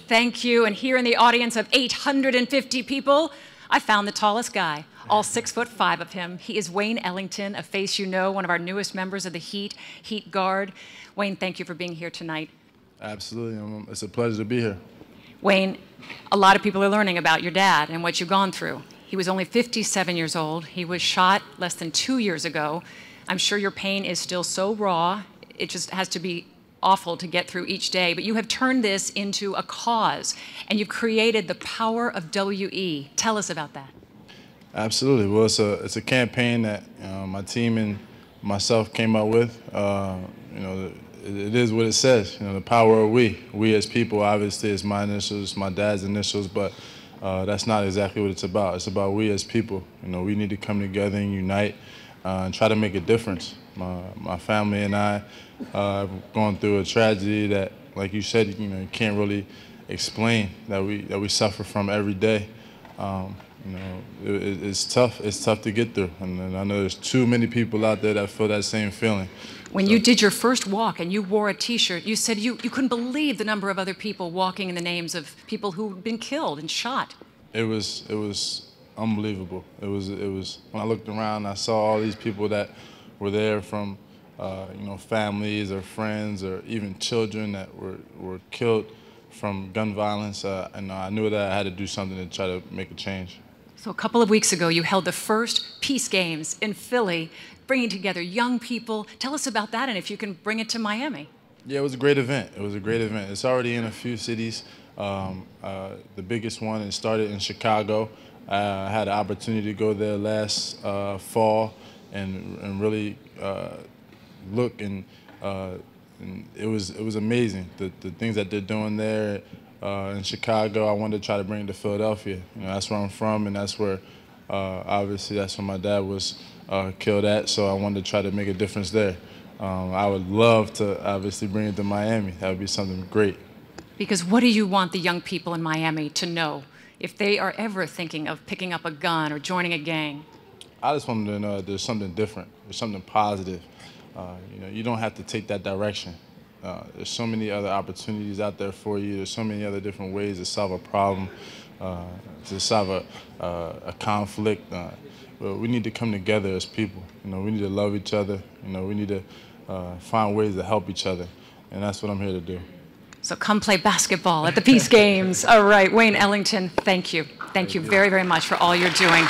thank you. And here in the audience of 850 people, I found the tallest guy, all 6'5" of him. He is Wayne Ellington, a face you know, one of our newest members of the Heat Guard. Wayne, thank you for being here tonight. Absolutely. It's a pleasure to be here. Wayne, a lot of people are learning about your dad and what you've gone through. He was only 57 years old. He was shot less than 2 years ago. I'm sure your pain is still so raw. It just has to be awful to get through each day. But you have turned this into a cause, and you've created the Power of WE. Tell us about that. Absolutely. Well, it's a campaign that my team and myself came up with. It is what it says. The power of we. We as people, obviously, is my initials, my dad's initials, but that's not exactly what it's about. It's about we as people. We need to come together and unite and try to make a difference. My family and I have gone through a tragedy that, like you said, you can't really explain, that we suffer from every day. It's tough. It's tough to get through, and I know there's too many people out there that feel that same feeling. When you did your first walk and you wore a T-shirt, you said you couldn't believe the number of other people walking in the names of people who'd been killed and shot. It was unbelievable. It was when I looked around, I saw all these people that were there from families or friends or even children that were killed from gun violence, and I knew that I had to do something to try to make a change. So a couple of weeks ago, you held the first Peace Games in Philly, bringing together young people. Tell us about that, and if you can bring it to Miami. Yeah, it was a great event. It was a great event. It's already in a few cities. The biggest one, it started in Chicago. I had the opportunity to go there last fall and really look, and it was amazing. The things that they're doing there in Chicago, I wanted to try to bring it to Philadelphia. That's where I'm from, and that's where obviously that's where my dad was killed at. So I wanted to try to make a difference there. I would love to obviously bring it to Miami. That would be something great. Because what do you want the young people in Miami to know if they are ever thinking of picking up a gun or joining a gang? I just want them to know that there's something different. There's something positive. You don't have to take that direction. There's so many other opportunities out there for you. There's so many other different ways to solve a problem, to solve a conflict. But we need to come together as people. We need to love each other. We need to find ways to help each other, and that's what I'm here to do. So come play basketball at the Peace Games. All right, Wayne Ellington, thank you. Thank you very, very much for all you're doing.